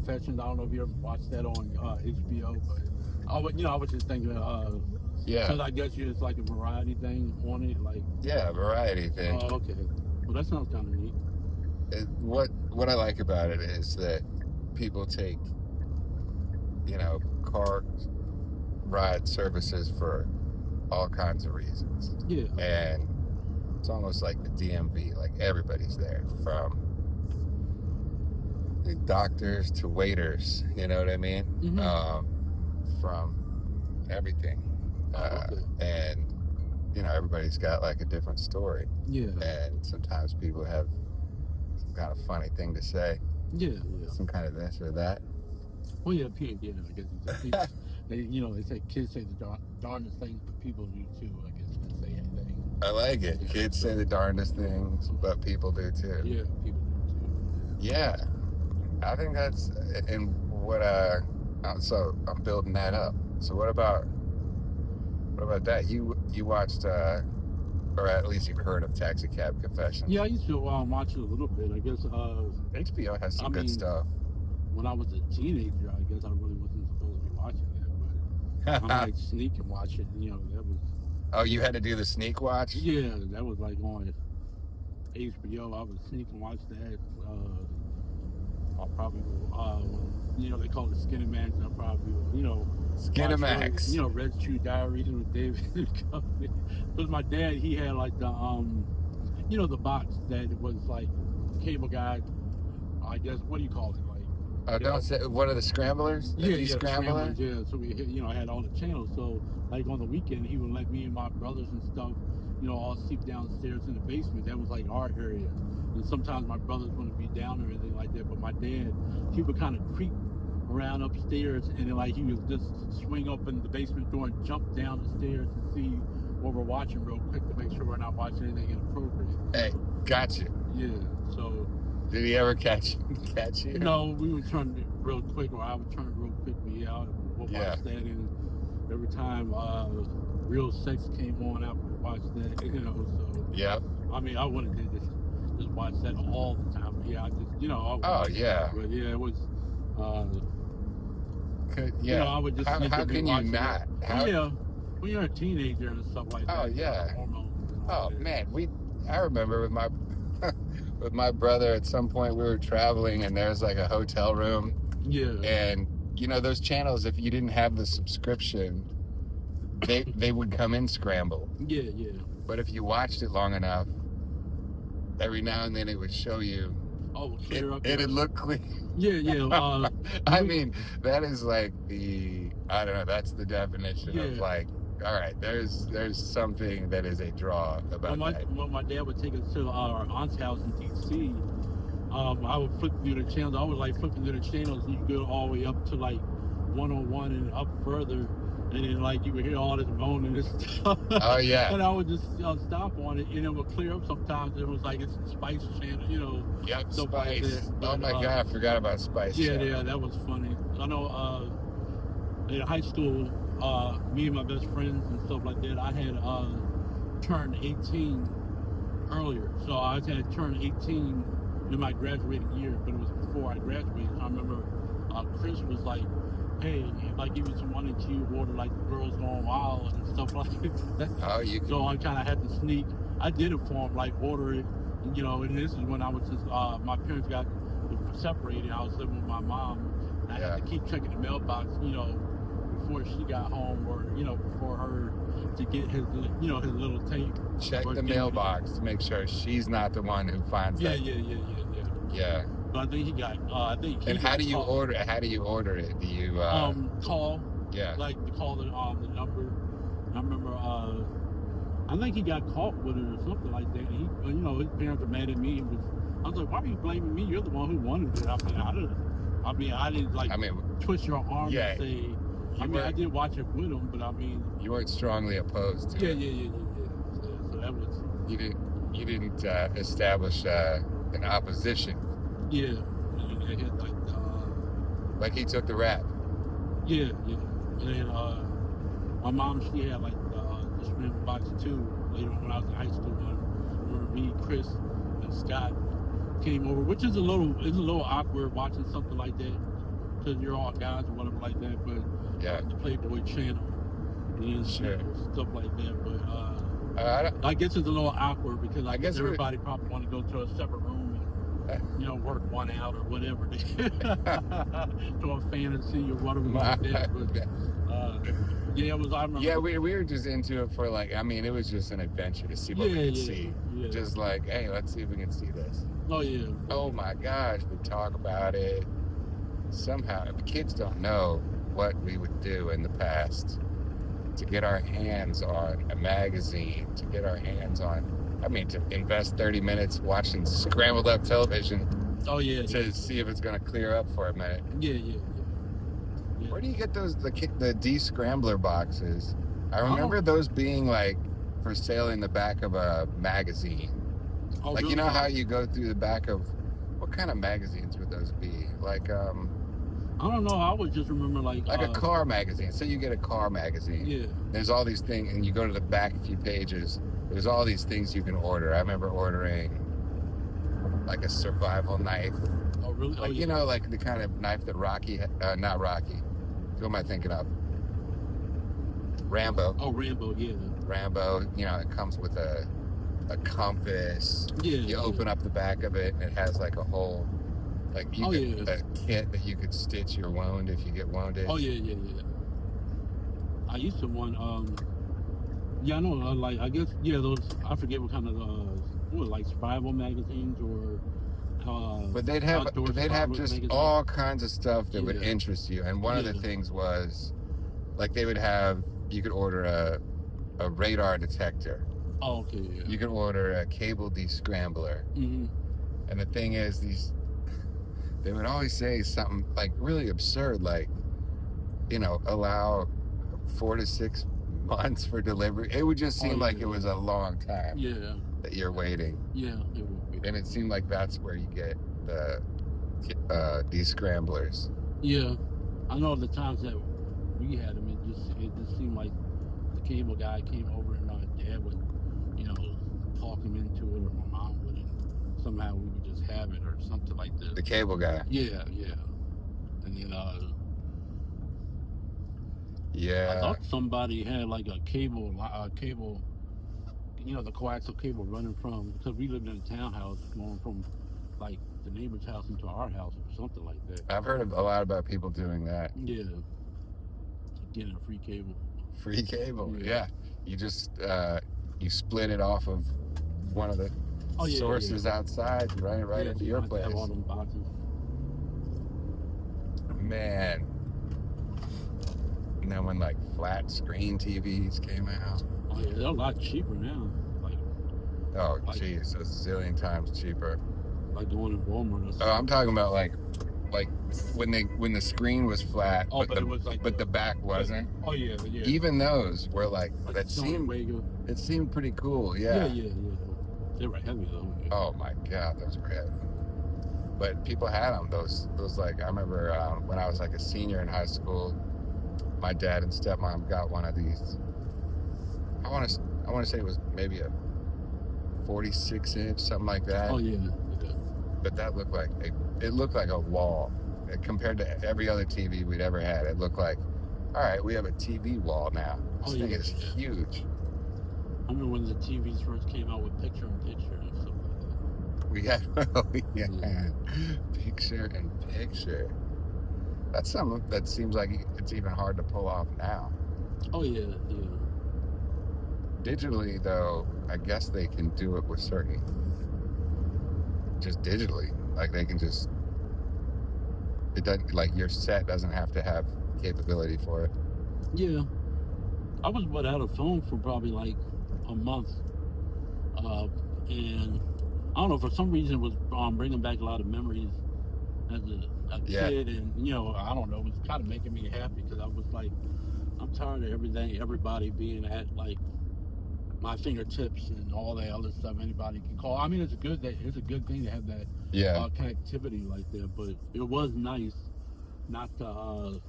Confessions. I don't know if you ever watched that on HBO, but I was just thinking, Yeah. since I guess it's like a variety thing on it, like. Yeah, variety thing. Oh, okay. Well, that sounds kind of neat. What I like about it is that people take, car ride services for all kinds of reasons. Yeah. And it's almost like the DMV, like everybody's there, from the doctors to waiters, you know what I mean? Mm-hmm. From everything. Okay. And, everybody's got like a different story. Yeah. And sometimes people have some kind of funny thing to say. Yeah. Some kind of this or that. Well, yeah, I guess they say kids say the darndest things, but people do too. I guess you can say anything. I like it. Yeah. Kids say the darndest things, but people do too. Yeah, people do too. Yeah. I think that's, and what, so I'm building that up. So what about that? You watched, or at least you've heard of Taxi Cab Confessions. Yeah, I used to watch it a little bit. I guess HBO has some good stuff. When I was a teenager, I guess I really wasn't supposed to be watching that, but I might sneak and watch it. That was. Oh, you had to do the sneak watch? Yeah, that was like on HBO. I would sneak and watch that. I'll probably, they call it Skinemax. I'll probably, Skinemax. Red Shoe Diaries with David Duchovny. Because my dad, he had like the, the box that was like cable guide. I guess, what do you call it? Like, don't say one of the Scramblers? Yeah, Scrambler? Yeah, so we, had all the channels. So, like on the weekend, he would let me and my brothers and stuff, all sleep downstairs in the basement. That was like our area. And sometimes my brothers wouldn't be down or anything like that. But my dad, he would kind of creep around upstairs, and then like he would just swing open the basement door and jump down the stairs to see what we're watching real quick to make sure we're not watching anything inappropriate. Hey, gotcha. Yeah, so. Did he ever catch you? No, we would turn it real quick, or I would turn it real quickly out. We'll watch that, and every time real sex came on, I would watch that. So. Yep. I mean, I wouldn't just watch that all the time. But yeah, I just Oh yeah. But yeah, it was. I would just. How can you not? Yeah, when you're a teenager and stuff like that. Oh yeah. Hormones. Oh man, I remember with my. With my brother, at some point we were traveling and there's like a hotel room. Yeah. And those channels, if you didn't have the subscription, they would come in scrambled. Yeah. But if you watched it long enough, every now and then it would show you. Oh, clear up. It'd look clean. Yeah. I mean, that is like I don't know, that's the definition of like, all right, there's something that is a draw about that. When my dad would take us to our aunt's house in D.C., I would flip through the channels. I was like flipping through the channels, and you go all the way up to like 101 and up further, and then like you would hear all this moaning and stuff. Oh yeah. And I would just stop on it, and it would clear up sometimes. It was like it's a Spice channel, Yep, stuff Spice. like that. But, oh my God, I forgot about Spice. Yeah, that was funny. I know in high school, me and my best friends and stuff like that, I had turned 18 earlier. So I had turned 18 in my graduating year, but it was before I graduated. I remember Chris was like, hey, if I give you some money to you, order like the Girls Gone Wild and stuff like that. Oh, you can... So I kind of had to sneak. I did it for him, like order it, and this is when I was just, my parents got separated. I was living with my mom, and I had to keep checking the mailbox, before she got home, or before her, to get his his little tape. Check the mailbox to make sure she's not the one who finds that. Yeah. But I think he got. And how do you order? How do you order it? Do you call? Yeah. Like to call the number. I remember. I think he got caught with it or something like that. He, his parents were mad at me. I was like, why are you blaming me? You're the one who wanted it. I didn't twist your arm and say. I did watch it with him, but you weren't strongly opposed to it. Yeah. So that was. You didn't establish an opposition. Yeah. Like he took the rap. Yeah. And then my mom, she had like the Scramble box too. Later on when I was in high school, I remember me, Chris, and Scott came over, which is a little awkward watching something like that. because you're all guys or whatever like that, but Yeah. the Playboy channel and Sure. stuff like that. But I I guess it's a little awkward because I guess guess everybody probably want to go to a separate room and work one out or whatever to a fantasy or whatever like that. But yeah, it was. I remember. Yeah, we were just into it for like. I mean, it was just an adventure to see what we could see. Yeah. Just like, hey, let's see if we can see this. Oh yeah. Oh my gosh, we talk about it. Somehow, the kids don't know what we would do in the past to get our hands on a magazine, to get our hands on. I mean, to invest 30 minutes watching scrambled up television. Oh yeah. To see if it's gonna clear up for a minute. Yeah. Where do you get those the de-scrambler boxes? I remember those being like for sale in the back of a magazine. Oh, Like really? you know how you go through the back of what kind of magazines would those be? Like I don't know. I would just remember like a car magazine. So you get a car magazine. Yeah. There's all these things, and you go to the back a few pages. There's all these things you can order. I remember ordering like a survival knife. Oh really? Like you know, like the kind of knife that not Rocky. Who am I thinking of? Rambo. Oh, Rambo, yeah. Rambo, you know, it comes with a compass. Yeah. You open up the back of it, and it has like a whole, like a kit that you could stitch your wound if you get wounded. Oh yeah. I used to want yeah, I know. Like I guess those. I forget what kind of like survival magazines or. But they'd have just magazines. all kinds of stuff that would interest you. And one of the things was, like, they would have, you could order a radar detector. Oh, okay, yeah. You could order a cable de-scrambler. Mm-hmm. And the thing is, they would always say something like really absurd, like, you know, allow 4 to 6 months for delivery. It would just seem like it was a long time that you're waiting. Yeah, it would be. And it seemed like that's where you get the de-scramblers. Yeah, I know the times that we had them, it just seemed like the cable guy came over and my dad would, talk him into it, or my mom would, and somehow we would just have it or something like that. The cable guy. Yeah. And then yeah. I thought somebody had like a cable, the coaxial cable running from, because we lived in a townhouse, going from like the neighbor's house into our house or something like that. I've heard a lot about people doing that. Yeah. Getting a free cable. Free cable, yeah. You just, you split it off of one of the sources outside and run it right into your place. Have all them boxes. Man. And then when like flat screen TVs came out. Oh yeah, they're a lot cheaper now. Geez, a zillion times cheaper. Like the one in Walmart or something. Oh, I'm talking about like when the screen was flat, but the back wasn't. Oh yeah. Even those were like that seemed. It seemed pretty cool. Yeah. Yeah. They were heavy though. Yeah. Oh my God, those were heavy. But people had them. Those like I remember when I was like a senior in high school, my dad and stepmom got one of these. I want to say it was maybe a 46-inch, something like that. Oh yeah. But that looked like a wall compared to every other TV we'd ever had. It looked like, all right, we have a TV wall now. This thing is huge. I remember when the TVs first came out with picture-in-picture and stuff like that. We had picture-in-picture. That's something that seems like it's even hard to pull off now. Oh yeah. Digitally, though, I guess they can do it with certain. Just digitally, like they can just. It doesn't like your set doesn't have to have capability for it. Yeah, I was without a phone for probably like a month, and I don't know, for some reason it was bringing back a lot of memories as a kid, and I don't know, it was kind of making me happy because I was like, I'm tired of everybody being at like my fingertips and all that other stuff anybody can call. I mean, it's a good thing to have that connectivity like that, but it was nice not to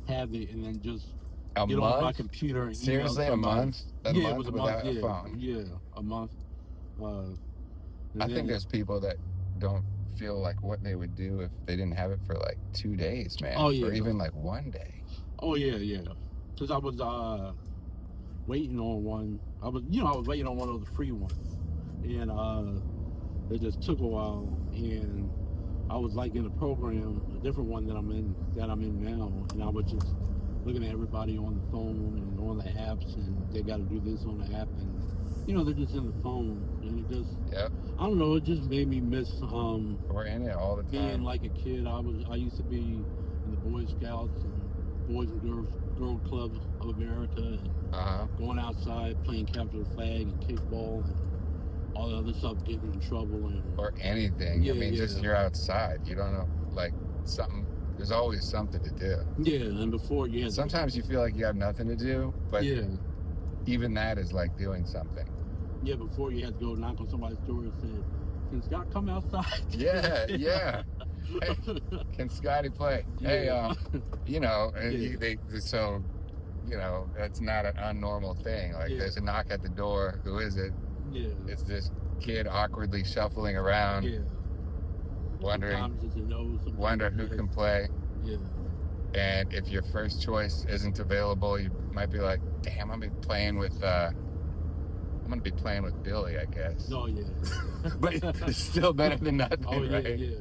have it and then just get on my computer and seriously a month? It was a without month. a phone. Yeah, a month. I think there's people that don't feel like what they would do if they didn't have it for like 2 days, man. Oh, yeah. Or even like 1 day. Oh yeah. Because I was waiting on one. I was waiting on one of the free ones, and it just took a while. And I was like in a program, a different one that I'm in now, and I was just looking at everybody on the phone and on the apps, and they got to do this on the app, and they're just in the phone, and it just, I don't know, it just made me miss we're in it all the time. being like a kid. I used to be in the Boy Scouts and Boys and Girl Clubs of America, and going outside playing capture the flag and kickball and all the other stuff, getting in trouble or anything. Just you're outside, you don't know, like something. There's always something to do. Yeah, and before sometimes you feel like you have nothing to do, but even that is like doing something. Yeah, before you had to go knock on somebody's door and say, "Can Scott come outside?" Yeah. Hey, can Scotty play? Yeah. Hey, so that's not an unnormal thing. Like there's a knock at the door. Who is it? Yeah. It's this kid awkwardly shuffling around. Yeah. Wonder who can play. Yeah. And if your first choice isn't available, you might be like, "Damn, I'm gonna be playing with Billy, I guess." Oh yeah. But it's still better than nothing, right? Yeah.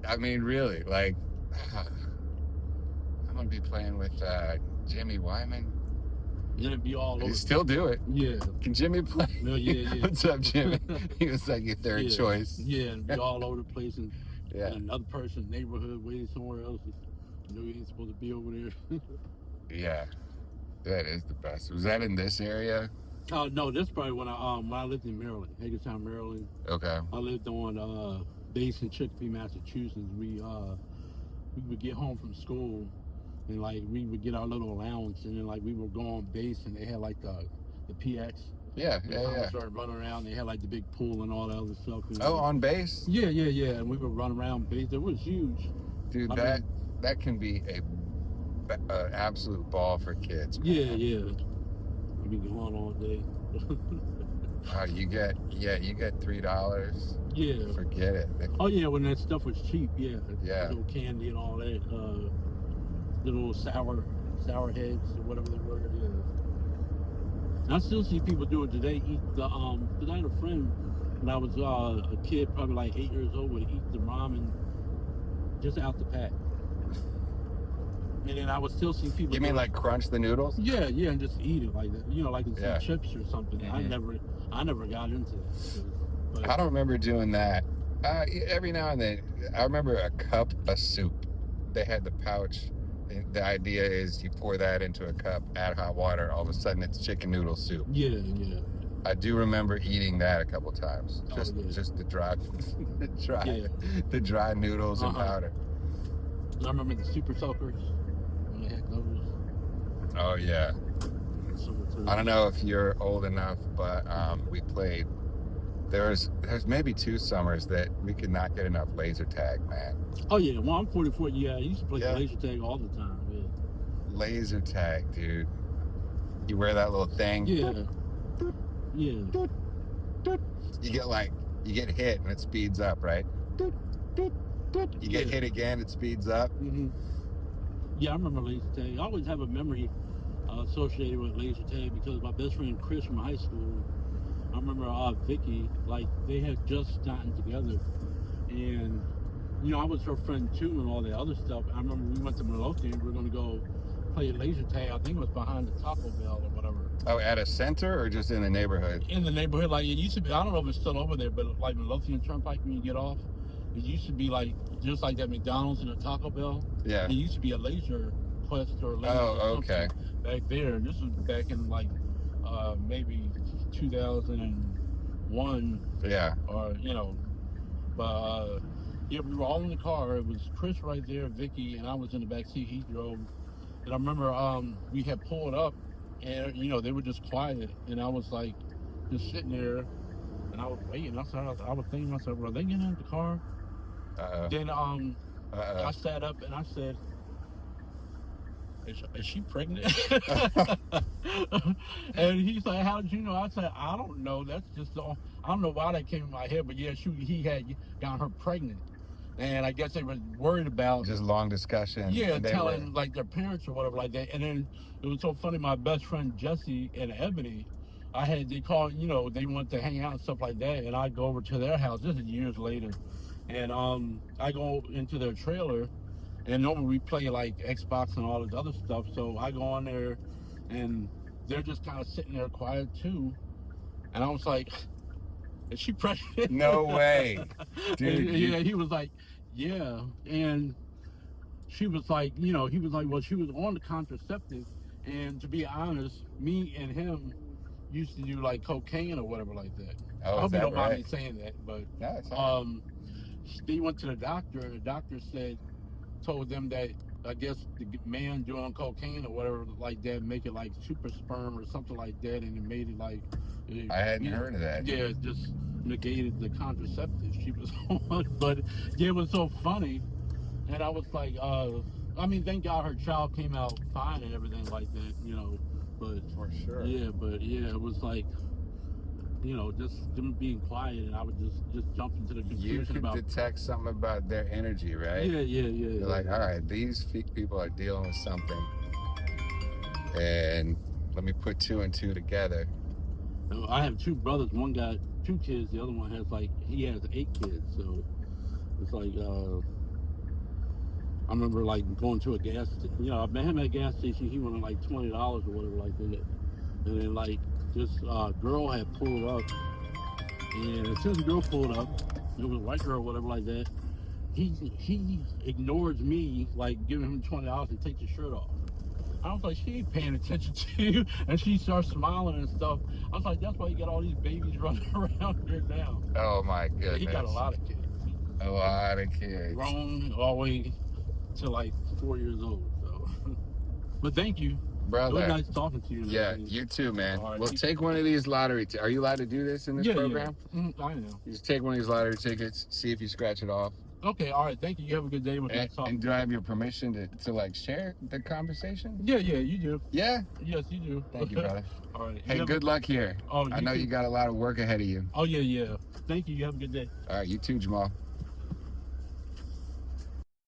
I mean, really, like, I'm gonna be playing with Jimmy Wyman. You're gonna be all over. You still do it. Yeah. Can Jimmy play? No, yeah. What's up, Jimmy? He was like your third choice. Yeah, and be all over the place, and another person in the neighborhood waiting somewhere else. You ain't supposed to be over there. Yeah, that is the best. Was that in this area? No, that's probably when I lived in Maryland, Hagerstown, Maryland. Okay. I lived on base in Chicopee, Massachusetts. We would get home from school, and like we would get our little allowance, and then like we would go on base, and they had like the PX. Yeah. Started running around. They had like the big pool and all that other stuff. On base? Yeah. And we would run around base. It was huge. Dude, that can be an absolute ball for kids, man. Yeah. We be going all day. You get $3. Yeah. Forget it. Oh yeah, when that stuff was cheap. Yeah. Little candy and all that. Little sour heads or whatever the word is. And I still see people do it today. Eat the because I had a friend when I was a kid, probably like 8 years old, would eat the ramen just out the pack. And then I would still see people. You mean like crunch the noodles? Yeah, and just eat it like that. Like in some chips or something. Mm-hmm. I never got into that. But I don't remember doing that. Every now and then, I remember a cup of soup. They had the pouch. The idea is you pour that into a cup, add hot water. All of a sudden, it's chicken noodle soup. Yeah. I do remember eating that a couple times. Just the dry noodles and powder. I remember the super soakers. When they had those. Oh yeah. I don't know if you're old enough, but we played. There's maybe 2 summers that we could not get enough laser tag, man. Oh yeah, well I'm 44. Yeah, I used to play laser tag all the time. Yeah. Laser tag, dude. You wear that little thing. Yeah. You get hit and it speeds up, right? You get hit again, it speeds up. Mm-hmm. Yeah, I remember laser tag. I always have a memory associated with laser tag because my best friend Chris from high school, I remember Vicky, like they had just gotten together, and I was her friend too and all that other stuff. I remember we went to Midlothian, we were going to go play laser tag. I think it was behind the Taco Bell or whatever. Oh, at a center or just in the neighborhood? In the neighborhood, like it used to be. I don't know if it's still over there, but like Midlothian Turnpike when you get off, it used to be like just like that McDonald's and a Taco Bell. Yeah. It used to be a laser quest or laser. Oh, okay. Back there, this was back in like maybe 2001. Yeah. Or but yeah, we were all in the car. It was Chris right there, Vicky, and I was in the back seat. He drove, and I remember we had pulled up, and they were just quiet, and I was like just sitting there, and I was waiting. I was thinking to myself, are they getting out of the car? Then I sat up and I said, is she pregnant? And he's like, how did you know? I said, I don't know. That's just all. I don't know why that came in my head, but yeah, he had gotten her pregnant. And I guess they were worried about just long discussion. Yeah, telling like their parents or whatever like that. And then it was so funny. My best friend Jesse and Ebony, they called. They wanted to hang out and stuff like that. And I go over to their house. This is years later, and I go into their trailer, and normally we play like Xbox and all this other stuff. So I go on there, and they're just kind of sitting there quiet too. And I was like, is she pregnant? No way. Dude. Yeah, he was like, yeah. And she was like, he was like, well, she was on the contraceptive. And to be honest, me and him used to do like cocaine or whatever like that. Oh, I hope you don't right? mind me saying that. But they went to the doctor, and the doctor told them that I guess the man doing cocaine or whatever like that make it like super sperm or something like that, and it made it like I hadn't heard of that. Yeah, it just negated the contraceptive she was on. But yeah, it was so funny, and I was like, I mean, thank God her child came out fine and everything like that, But for sure. Yeah, but yeah, it was like, just them being quiet, and I would just jump into the conclusion You could detect something about their energy, right? Yeah. You're like, all right, these people are dealing with something, and let me put 2 and 2 together. I have 2 brothers. One got 2 kids. The other one has 8 kids. So it's like, I remember going to a gas station. I met him at a gas station. He wanted like $20 or whatever like that. And then this girl had pulled up, and as soon as the girl pulled up, it was a white girl or whatever like that. He ignores me, giving him $20 and takes his shirt off. I was like, she ain't paying attention to you. And she starts smiling and stuff. I was like, that's why you got all these babies running around here now. Oh my goodness. He got a lot of kids. A lot of kids. Grown all the way to 4 years old. So, but thank you. Brother. It was nice talking to you. Yeah, you too, man. Right. We'll take one of these lottery Are you allowed to do this in this program? Yeah. I know. You just take one of these lottery tickets, see if you scratch it off. Okay, all right. Thank you. You have a good day. And do I have your permission to share the conversation? Yeah, you do. Yeah? Yes, you do. Thank you, brother. All right. Hey, good luck here. Oh, I know you got a lot of work ahead of you. Oh, yeah. Thank you. You have a good day. All right, you too, Jamal.